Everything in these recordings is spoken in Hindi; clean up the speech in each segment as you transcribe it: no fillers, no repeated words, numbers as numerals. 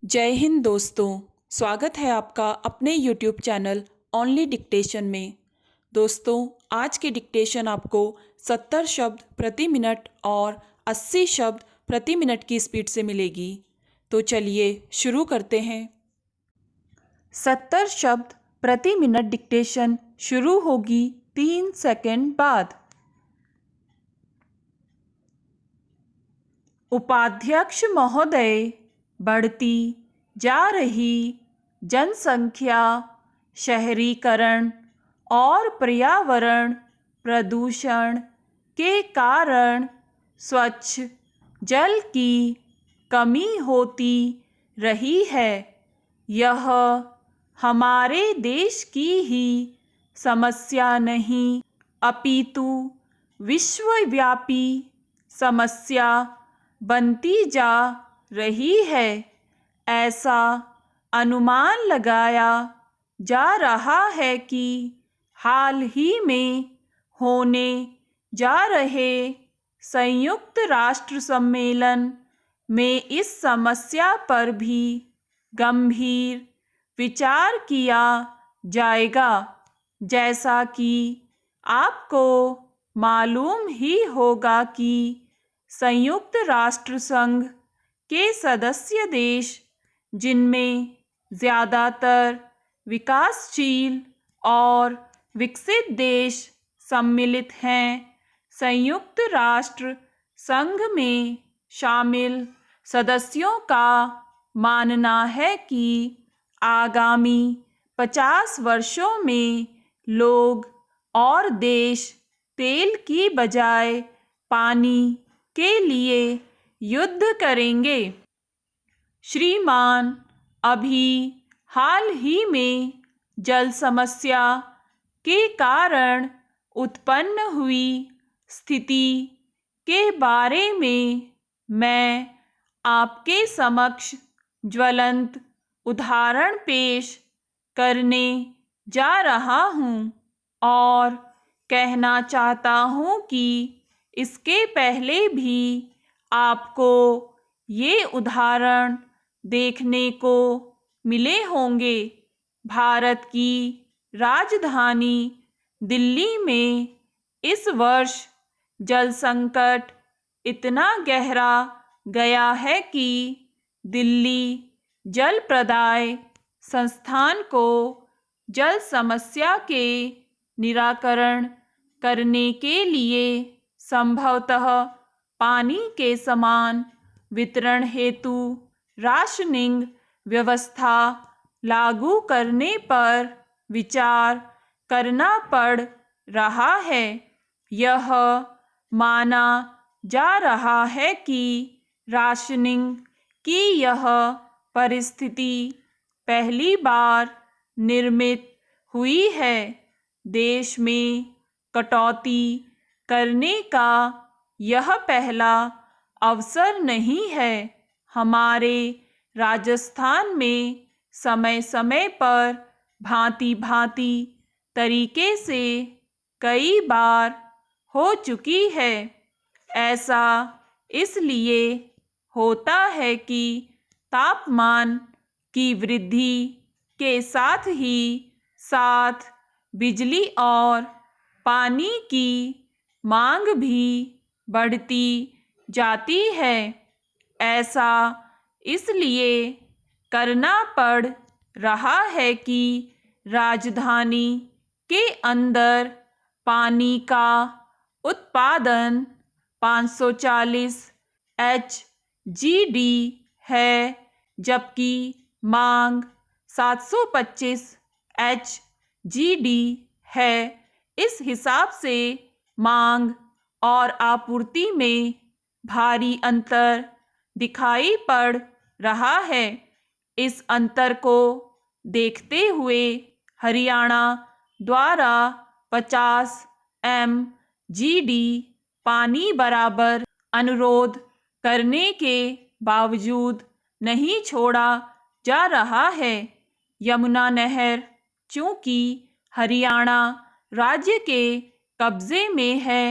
जय हिंद दोस्तों। स्वागत है आपका अपने YouTube चैनल ओनली डिक्टेशन में। दोस्तों, आज की डिक्टेशन आपको 70 शब्द प्रति मिनट और 80 शब्द प्रति मिनट की स्पीड से मिलेगी। तो चलिए शुरू करते हैं। 70 शब्द प्रति मिनट डिक्टेशन शुरू होगी 3 सेकंड बाद। उपाध्यक्ष महोदय, बढ़ती जा रही जनसंख्या, शहरीकरण और पर्यावरण प्रदूषण के कारण स्वच्छ जल की कमी होती रही है। यह हमारे देश की ही समस्या नहीं, अपितु विश्वव्यापी समस्या बनती जा रही है। ऐसा अनुमान लगाया जा रहा है कि हाल ही में होने जा रहे संयुक्त राष्ट्र सम्मेलन में इस समस्या पर भी गंभीर विचार किया जाएगा। जैसा कि आपको मालूम ही होगा कि संयुक्त राष्ट्र संघ के सदस्य देश, जिनमें ज़्यादातर विकासशील और विकसित देश सम्मिलित हैं, संयुक्त राष्ट्र संघ में शामिल सदस्यों का मानना है कि आगामी 50 वर्षों में लोग और देश तेल की बजाय पानी के लिए युद्ध करेंगे। श्रीमान, अभी हाल ही में जल समस्या के कारण उत्पन्न हुई स्थिति के बारे में मैं आपके समक्ष ज्वलंत उदाहरण पेश करने जा रहा हूँ और कहना चाहता हूँ कि इसके पहले भी आपको ये उदाहरण देखने को मिले होंगे। भारत की राजधानी दिल्ली में इस वर्ष जल संकट इतना गहरा गया है कि दिल्ली जल प्रदाय संस्थान को जल समस्या के निराकरण करने के लिए संभवतः पानी के समान वितरण हेतु राशनिंग व्यवस्था लागू करने पर विचार करना पड़ रहा है। यह माना जा रहा है कि राशनिंग की यह परिस्थिति पहली बार निर्मित हुई है। देश में कटौती करने का यह पहला अवसर नहीं है। हमारे राजस्थान में समय समय पर भांति भांति तरीके से कई बार हो चुकी है। ऐसा इसलिए होता है कि तापमान की वृद्धि के साथ ही साथ बिजली और पानी की मांग भी बढ़ती जाती है। ऐसा इसलिए करना पड़ रहा है कि राजधानी के अंदर पानी का उत्पादन 540 HGD है, जबकि मांग 725 HGD है। इस हिसाब से मांग और आपूर्ति में भारी अंतर दिखाई पड़ रहा है। इस अंतर को देखते हुए हरियाणा द्वारा 50 MGD पानी बराबर अनुरोध करने के बावजूद नहीं छोड़ा जा रहा है। यमुना नहर चूँकि हरियाणा राज्य के कब्जे में है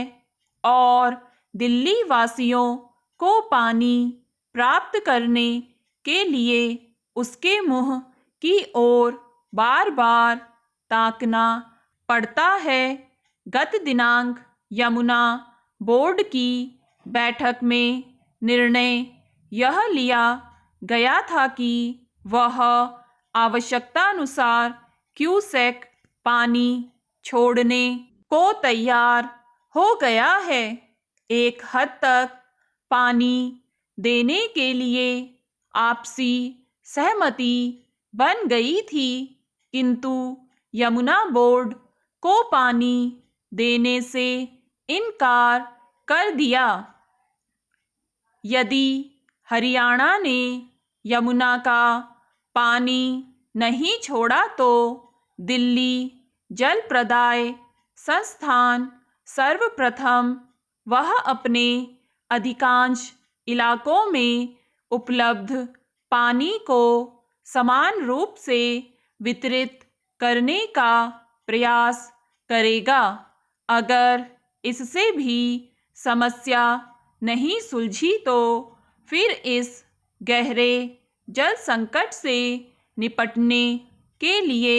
और दिल्ली वासियों को पानी प्राप्त करने के लिए उसके मुंह की ओर बार बार ताकना पड़ता है। गत दिनांक यमुना बोर्ड की बैठक में निर्णय यह लिया गया था कि वह आवश्यकतानुसार क्यूसेक पानी छोड़ने को तैयार हो गया है। एक हद तक पानी देने के लिए आपसी सहमति बन गई थी, किंतु यमुना बोर्ड को पानी देने से इनकार कर दिया। यदि हरियाणा ने यमुना का पानी नहीं छोड़ा तो दिल्ली जल प्रदाय संस्थान सर्वप्रथम वह अपने अधिकांश इलाकों में उपलब्ध पानी को समान रूप से वितरित करने का प्रयास करेगा। अगर इससे भी समस्या नहीं सुलझी तो फिर इस गहरे जल संकट से निपटने के लिए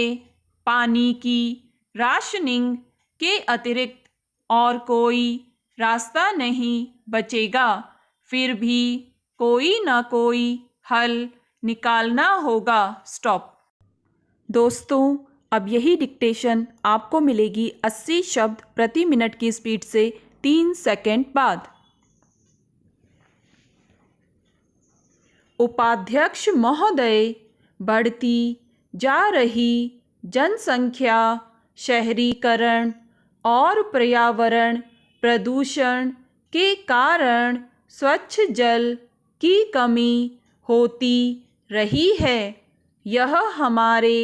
पानी की राशनिंग के अतिरिक्त और कोई रास्ता नहीं बचेगा। फिर भी कोई ना कोई हल निकालना होगा। स्टॉप। दोस्तों, अब यही डिक्टेशन आपको मिलेगी 80 शब्द प्रति मिनट की स्पीड से 3 सेकंड बाद। उपाध्यक्ष महोदय, बढ़ती जा रही जनसंख्या, शहरीकरण और पर्यावरण प्रदूषण के कारण स्वच्छ जल की कमी होती रही है। यह हमारे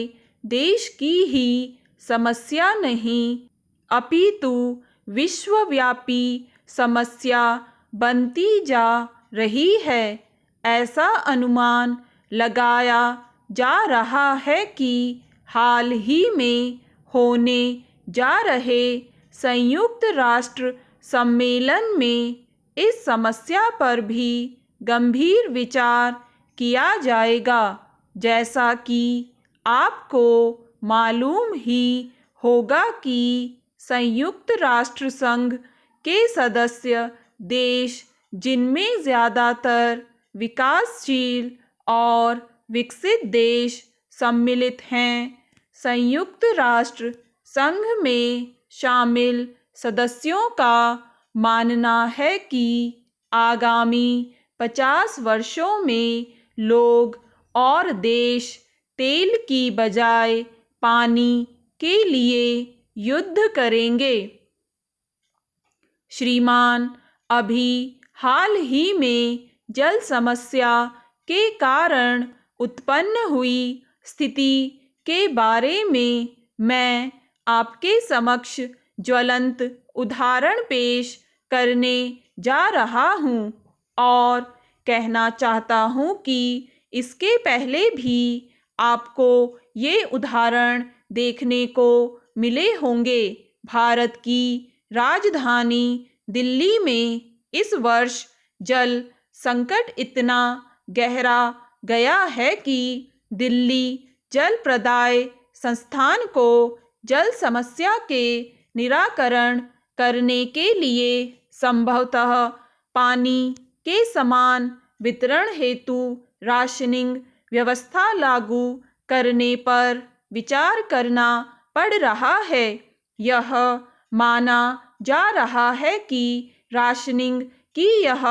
देश की ही समस्या नहीं, अपितु विश्वव्यापी समस्या बनती जा रही है। ऐसा अनुमान लगाया जा रहा है कि हाल ही में होने जा रहे संयुक्त राष्ट्र सम्मेलन में इस समस्या पर भी गंभीर विचार किया जाएगा। जैसा कि आपको मालूम ही होगा कि संयुक्त राष्ट्र संघ के सदस्य देश, जिनमें ज़्यादातर विकासशील और विकसित देश सम्मिलित हैं, संयुक्त राष्ट्र संघ में शामिल सदस्यों का मानना है कि आगामी 50 वर्षों में लोग और देश तेल की बजाय पानी के लिए युद्ध करेंगे। श्रीमान, अभी हाल ही में जल समस्या के कारण उत्पन्न हुई स्थिति के बारे में मैं आपके समक्ष ज्वलंत उदाहरण पेश करने जा रहा हूँ और कहना चाहता हूँ कि इसके पहले भी आपको ये उदाहरण देखने को मिले होंगे। भारत की राजधानी दिल्ली में इस वर्ष जल संकट इतना गहरा गया है कि दिल्ली जल प्रदाय संस्थान को जल समस्या के निराकरण करने के लिए संभवतः पानी के समान वितरण हेतु राशनिंग व्यवस्था लागू करने पर विचार करना पड़ रहा है। यह माना जा रहा है कि राशनिंग की यह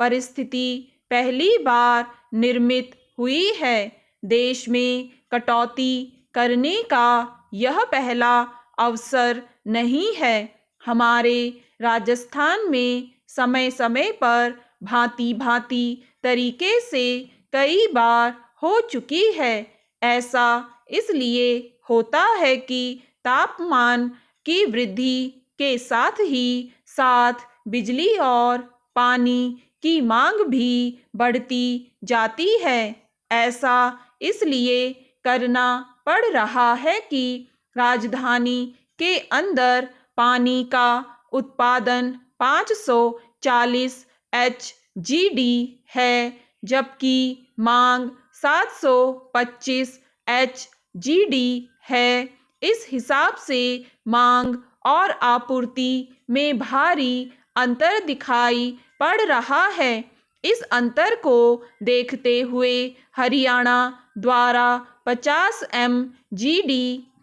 परिस्थिति पहली बार निर्मित हुई है। देश में कटौती करने का यह पहला अवसर नहीं है। हमारे राजस्थान में समय समय पर भांति भांति तरीके से कई बार हो चुकी है। ऐसा इसलिए होता है कि तापमान की वृद्धि के साथ ही साथ बिजली और पानी की मांग भी बढ़ती जाती है। ऐसा इसलिए करना पड़ रहा है कि राजधानी के अंदर पानी का उत्पादन 540 HGD है, जबकि मांग 725 HGD है। इस हिसाब से मांग और आपूर्ति में भारी अंतर दिखाई पड़ रहा है। इस अंतर को देखते हुए हरियाणा द्वारा 50 MGD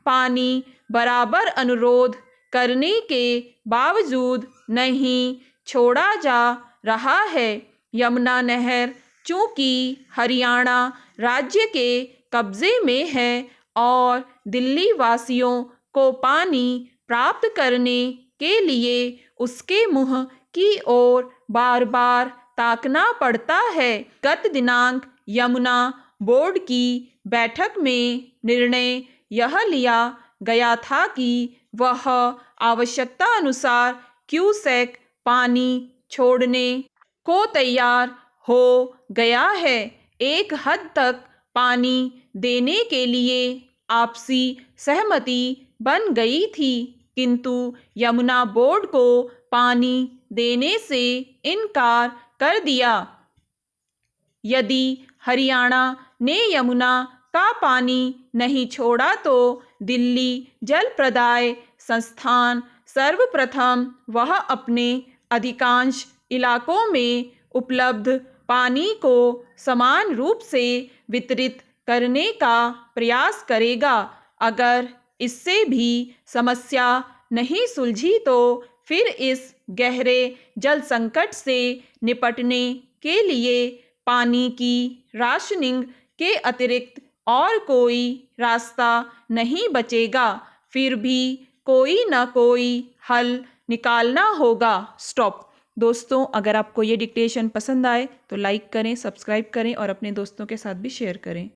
पानी बराबर अनुरोध करने के बावजूद नहीं छोड़ा जा रहा है। यमुना नहर चूंकि हरियाणा राज्य के कब्जे में है और दिल्ली वासियों को पानी प्राप्त करने के लिए उसके मुंह की ओर बार बार ताकना पड़ता है। गत दिनांक यमुना बोर्ड की बैठक में निर्णय यह लिया गया था कि वह आवश्यकता अनुसार क्यूसेक पानी छोड़ने को तैयार हो गया है। एक हद तक पानी देने के लिए आपसी सहमति बन गई थी, किंतु यमुना बोर्ड को पानी देने से इनकार कर दिया। यदि हरियाणा ने यमुना का पानी नहीं छोड़ा तो दिल्ली जल प्रदाय संस्थान सर्वप्रथम वह अपने अधिकांश इलाकों में उपलब्ध पानी को समान रूप से वितरित करने का प्रयास करेगा। अगर इससे भी समस्या नहीं सुलझी तो फिर इस गहरे जल संकट से निपटने के लिए पानी की राशनिंग के अतिरिक्त और कोई रास्ता नहीं बचेगा। फिर भी कोई ना कोई हल निकालना होगा। स्टॉप। दोस्तों, अगर आपको ये डिक्टेशन पसंद आए तो लाइक करें, सब्सक्राइब करें और अपने दोस्तों के साथ भी शेयर करें।